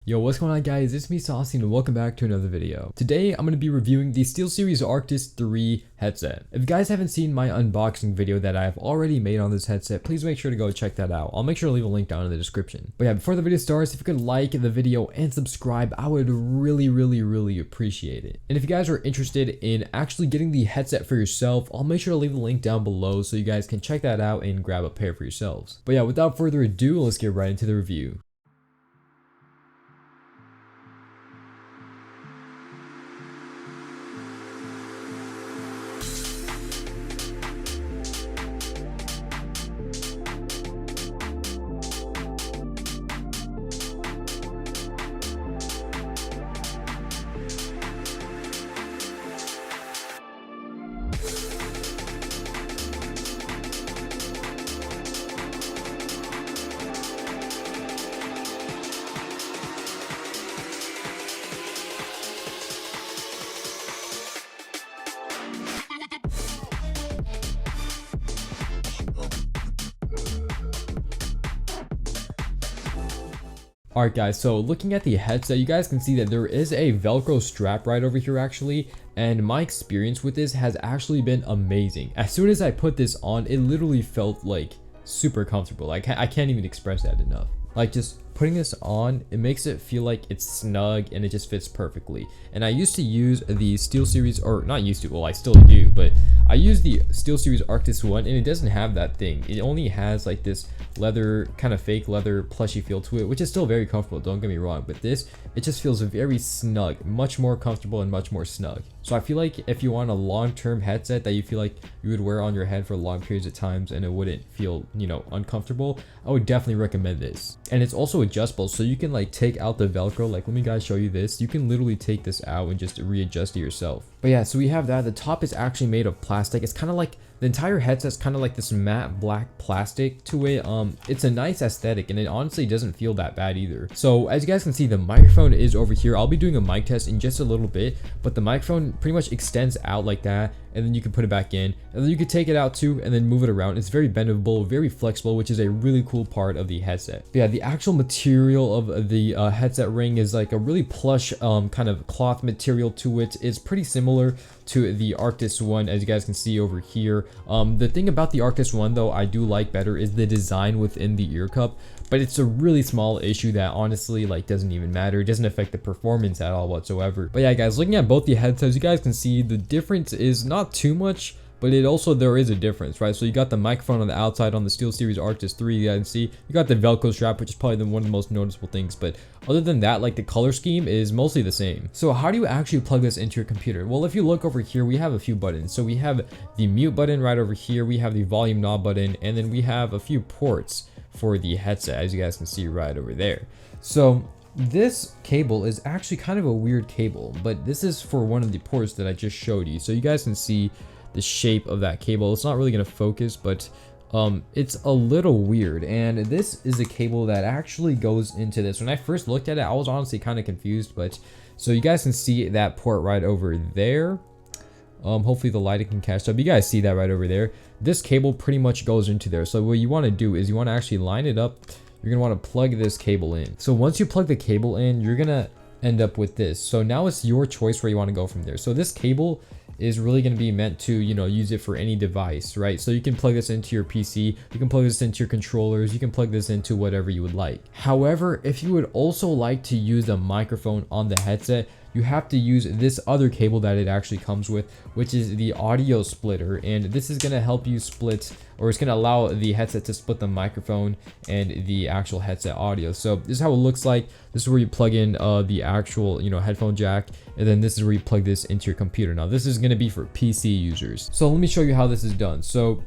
Yo, what's going on guys, it's me Saucy and welcome back to another video. Today I'm going to be reviewing the SteelsSeries Arctis 3 headset. If you guys haven't seen my unboxing video that I have already made on this headset, please make sure to go check that out. I'll make sure to leave a link down in the description. But yeah, before the video starts, if you could like the video and subscribe, I would really appreciate it. And if you guys are interested in actually getting the headset for yourself, I'll make sure to leave the link down below so you guys can check that out and grab a pair for yourselves. But yeah, without further ado, let's get right into the review. Alright guys, so looking at the headset, you guys can see that there is a Velcro strap right over here actually, and my experience with this has actually been amazing. As soon as I put this on, it literally felt like super comfortable. Like I can't even express that enough. Like just putting this on, it makes it feel like it's snug and it just fits perfectly. And I used to use the SteelsSeries, or not used to, well I still do, but I use the SteelsSeries Arctis 1 and it doesn't have that thing. It only has like this leather, kind of fake leather plushy feel to it, which is still very comfortable, don't get me wrong, but this, it just feels very snug, much more comfortable and much more snug. So I feel like if you want a long-term headset that you feel like you would wear on your head for long periods of times and it wouldn't feel, you know, uncomfortable, I would definitely recommend this. And it's also adjustable, so you can like take out the Velcro. Like let me guys show you this. You can literally take this out and just readjust it yourself. But yeah, so we have that. The top is actually made of plastic. It's kind of like the entire headset's kind of like this matte black plastic to it. It's a nice aesthetic and it honestly doesn't feel that bad either. So as you guys can see, the microphone is over here. I'll be doing a mic test in just a little bit, but the microphone pretty much extends out like that, and then you can put it back in, and then you can take it out too and then move it around. It's very bendable, very flexible, which is a really cool part of the headset. But yeah, the actual material of the headset ring is like a really plush kind of cloth material to it. It's pretty similar to the Arctis one, as you guys can see over here. The thing about the Arctis one though I do like better is the design within the ear cup, but it's a really small issue that honestly like doesn't even matter. It doesn't affect the performance at all whatsoever. But yeah guys, looking at both the headsets, you guys can see the difference is not too much, but there is a difference, right? So you got the microphone on the outside on the SteelsSeries Arctis 3, you guys can see. You got the Velcro strap, which is probably one of the most noticeable things, but other than that, like the color scheme is mostly the same. So how do you actually plug this into your computer? Well, if you look over here, we have a few buttons. So we have the mute button right over here, we have the volume knob button, and then we have a few ports for the headset, as you guys can see right over there. So this cable is actually kind of a weird cable, but this is for one of the ports that I just showed you. So you guys can see the shape of that cable. It's not really going to focus, but it's a little weird, and this is a cable that actually goes into this. When I first looked at it, I was honestly kind of confused, but so you guys can see that port right over there. Hopefully the lighting can catch up. You guys see that right over there. This cable pretty much goes into there. So what you want to do is you want to actually line it up. You're going to want to plug this cable in. So once you plug the cable in, you're going to end up with this. So now it's your choice where you want to go from there. So this cable is really going to be meant to, you know, use it for any device, right? So you can plug this into your PC, you can plug this into your controllers, you can plug this into whatever you would like. However, if you would also like to use the microphone on the headset, you have to use this other cable that it actually comes with, which is the audio splitter, and this is going to help you split, or it's going to allow the headset to split the microphone and the actual headset audio. So this is how it looks like. This is where you plug in the actual, you know, headphone jack, and then this is where you plug this into your computer. Now this is going to be for PC users. So let me show you how this is done. So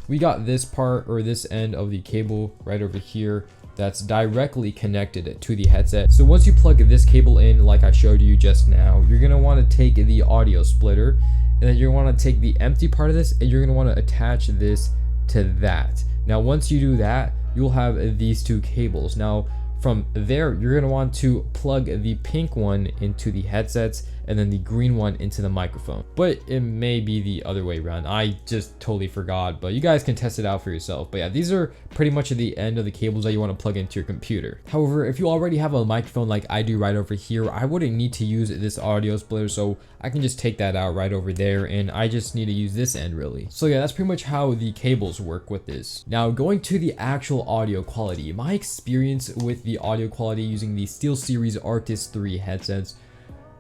we got this part, or this end of the cable right over here, that's directly connected to the headset. So once you plug this cable in, like I showed you just now, you're gonna want to take the audio splitter, and then you're gonna want to take the empty part of this, and you're gonna want to attach this to that. Now once you do that, you'll have these two cables. Now from there, you're going to want to plug the pink one into the headsets and then the green one into the microphone. But it may be the other way around. I just totally forgot, but you guys can test it out for yourself. But yeah, these are pretty much at the end of the cables that you want to plug into your computer. However, if you already have a microphone like I do right over here, I wouldn't need to use this audio splitter, so I can just take that out right over there, and I just need to use this end really. So yeah, that's pretty much how the cables work with this. Now going to the actual audio quality, my experience with the audio quality using the SteelsSeries Arctis 3 headsets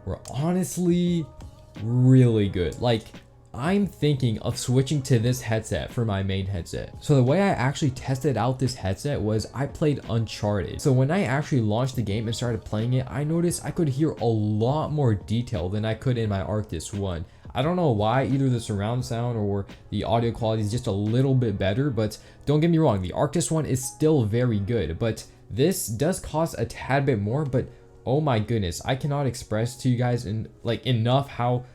were honestly really good. Like, I'm thinking of switching to this headset for my main headset. So the way I actually tested out this headset was I played Uncharted. So when I actually launched the game and started playing it, I noticed I could hear a lot more detail than I could in my Arctis 1. I don't know why, either the surround sound or the audio quality is just a little bit better, but don't get me wrong, the Arctis 1 is still very good, but this does cost a tad bit more. But oh my goodness, I cannot express to you guys enough how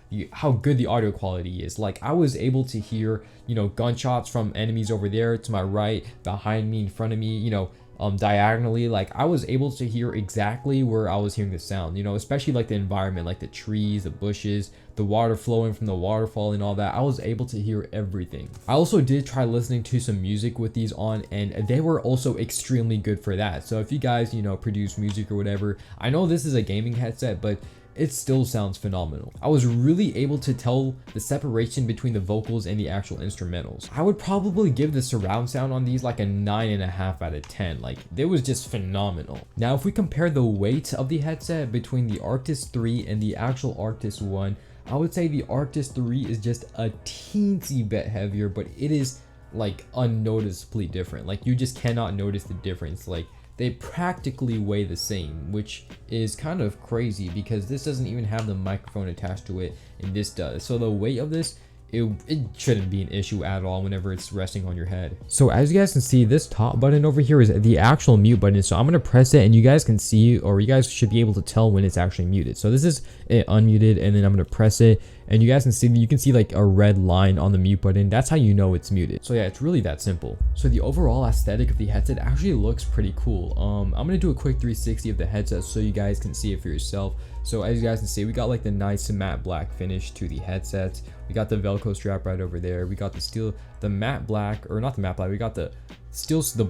good the audio quality is. Like, I was able to hear, you know, gunshots from enemies over there to my right, behind me, in front of me, you know, diagonally. Like, I was able to hear exactly where I was hearing the sound, you know, especially like the environment, like the trees, the bushes, the water flowing from the waterfall and all that. I was able to hear everything. I also did try listening to some music with these on, and they were also extremely good for that. So if you guys, you know, produce music or whatever, I know this is a gaming headset, but it still sounds phenomenal. I was really able to tell the separation between the vocals and the actual instrumentals. I would probably give the surround sound on these like a 9.5 out of 10. Like, it was just phenomenal. Now, if we compare the weight of the headset between the Arctis 3 and the actual Arctis 1, I would say the Arctis 3 is just a teensy bit heavier, but it is like unnoticeably different. Like, you just cannot notice the difference. Like, they practically weigh the same, which is kind of crazy because this doesn't even have the microphone attached to it, and this does. So the weight of this, it shouldn't be an issue at all whenever it's resting on your head. So as you guys can see, this top button over here is the actual mute button. So I'm gonna press it and you guys can see, or you guys should be able to tell when it's actually muted. So this is it unmuted, and then I'm gonna press it and you guys can see like a red line on the mute button. That's how you know it's muted. So yeah, it's really that simple. So the overall aesthetic of the headset actually looks pretty cool. I'm gonna do a quick 360 of the headset so you guys can see it for yourself. So as you guys can see, we got like the nice matte black finish to the headset. We got the Velcro strap right over there. We got the matte black, or not the matte black, we got the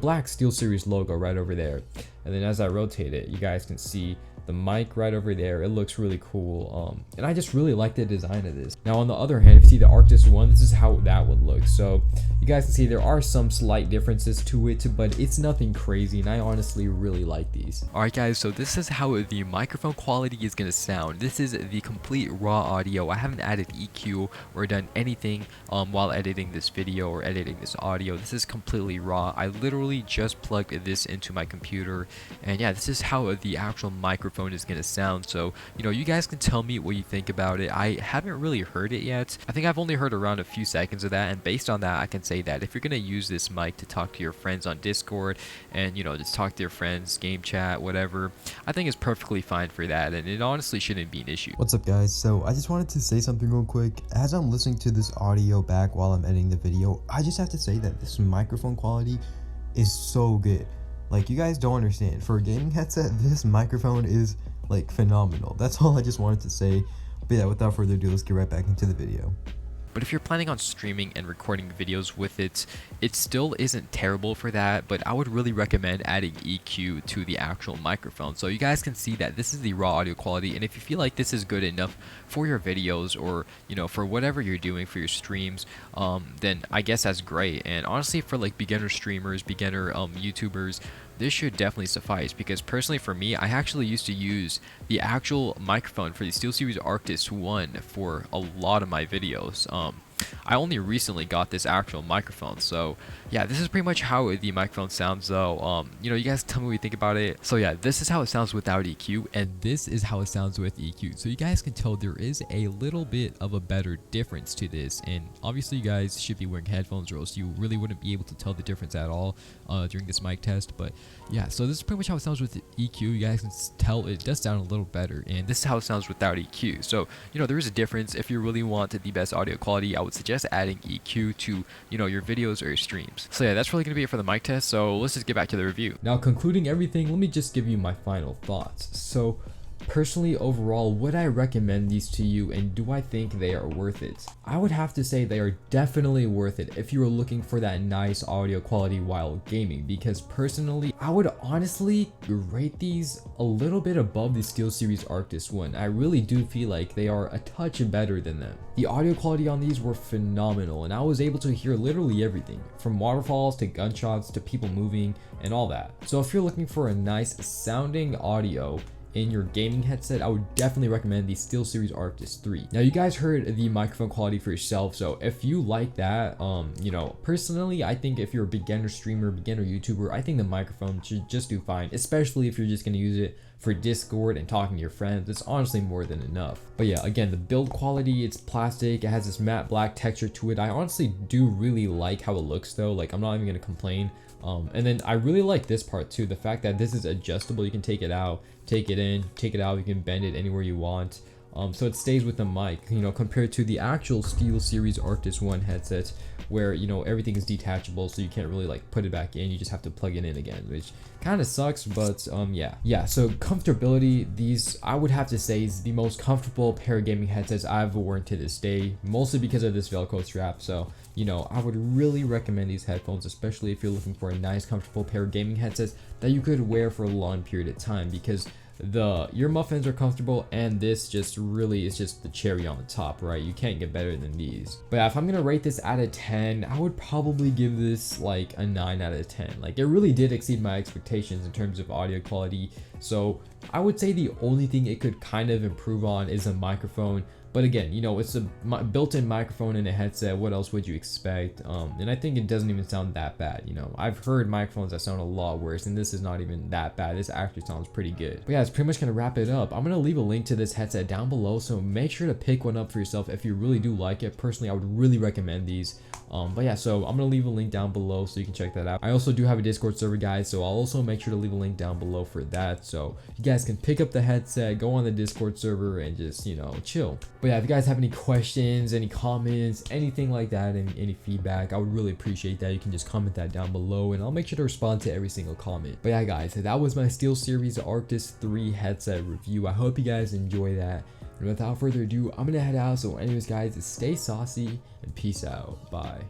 black SteelsSeries logo right over there. And then as I rotate it, you guys can see the mic right over there. It looks really cool, and I just really like the design of this. Now on the other hand, if you see the Arctis 1, this is how that would look. So you guys can see there are some slight differences to it, but it's nothing crazy, and I honestly really like these. Alright guys, so this is how the microphone quality is going to sound. This is the complete raw audio. I haven't added EQ or done anything while editing this video or editing this audio. This is completely raw. I literally just plugged this into my computer, and yeah, this is how the actual microphone is going to sound. So, you know, you guys can tell me what you think about it. I haven't really heard it yet. I think I've only heard around a few seconds of that, and based on that, I can say that if you're going to use this mic to talk to your friends on Discord and, you know, just talk to your friends, game chat, whatever, I think it's perfectly fine for that, and it honestly shouldn't be an issue. What's up guys? So I just wanted to say something real quick. As I'm listening to this audio back while I'm editing the video, I just have to say that this microphone quality is so good. Like, you guys don't understand. For a gaming headset, this microphone is like phenomenal. That's all I just wanted to say. But yeah, without further ado, let's get right back into the video. But if you're planning on streaming and recording videos with it, it still isn't terrible for that, but I would really recommend adding EQ to the actual microphone. So you guys can see that this is the raw audio quality, and if you feel like this is good enough for your videos, or, you know, for whatever you're doing for your streams, then I guess that's great. And honestly, for like beginner streamers, beginner YouTubers, this should definitely suffice, because personally for me, I actually used to use the actual microphone for the SteelsSeries Arctis 1 for a lot of my videos. I only recently got this actual microphone, so yeah, this is pretty much how the microphone sounds though. You know, you guys tell me what you think about it. So yeah, this is how it sounds without EQ, and this is how it sounds with EQ. So you guys can tell there is a little bit of a better difference to this, and obviously you guys should be wearing headphones or else you really wouldn't be able to tell the difference at all during this mic test. But yeah, so this is pretty much how it sounds with EQ. You guys can tell it does sound a little better, and this is how it sounds without EQ. So, you know, there is a difference. If you really want the best audio quality, I would suggest adding EQ to, you know, your videos or your streams. So yeah, that's really gonna be it for the mic test. So let's just get back to the review. Now, concluding everything, let me just give you my final thoughts. So personally, overall, would I recommend these to you, and do I think they are worth it? I would have to say they are definitely worth it if you were looking for that nice audio quality while gaming, because personally, I would honestly rate these a little bit above the SteelsSeries Arctis one. I really do feel like they are a touch better than them. The audio quality on these were phenomenal, and I was able to hear literally everything, from waterfalls to gunshots to people moving and all that. So if you're looking for a nice sounding audio in your gaming headset, I would definitely recommend the SteelsSeries Arctis 3. Now, you guys heard the microphone quality for yourself, so if you like that, you know, personally, I think if you're a beginner streamer, beginner YouTuber, I think the microphone should just do fine, especially if you're just gonna use it for Discord and talking to your friends. It's honestly more than enough. But yeah, again, the build quality, it's plastic, it has this matte black texture to it. I honestly do really like how it looks though, like I'm not even gonna complain. And then I really like this part too, the fact that this is adjustable. You can take it out, take it in, take it out, you can bend it anywhere you want. So it stays with the mic, you know, compared to the actual SteelsSeries Arctis 1 headsets where, you know, everything is detachable, so you can't really like put it back in, you just have to plug it in again, which kind of sucks. But yeah, so comfortability, these I would have to say is the most comfortable pair of gaming headsets I've ever worn to this day, mostly because of this Velcro strap. So, you know, I would really recommend these headphones, especially if you're looking for a nice comfortable pair of gaming headsets that you could wear for a long period of time, because your muffins are comfortable, and this just really is just the cherry on the top, right? You can't get better than these. But yeah, if I'm gonna rate this out of 10, I would probably give this like a 9 out of 10. Like, it really did exceed my expectations in terms of audio quality. So I would say the only thing it could kind of improve on is a microphone. But again, you know, it's a built-in microphone in a headset. What else would you expect? And I think it doesn't even sound that bad. You know, I've heard microphones that sound a lot worse, and this is not even that bad. This actually sounds pretty good. But yeah, it's pretty much gonna wrap it up. I'm gonna leave a link to this headset down below, so make sure to pick one up for yourself if you really do like it. Personally, I would really recommend these. But yeah, so I'm gonna leave a link down below so you can check that out. I also do have a Discord server, guys, so I'll also make sure to leave a link down below for that, so you guys can pick up the headset, go on the Discord server, and just, you know, chill. But yeah, if you guys have any questions, any comments, anything like that, and any feedback, I would really appreciate that. You can just comment that down below, and I'll make sure to respond to every single comment. But yeah, guys, that was my SteelsSeries Arctis 3 headset review. I hope you guys enjoy that. And without further ado, I'm gonna head out. So anyways, guys, stay saucy and peace out. Bye.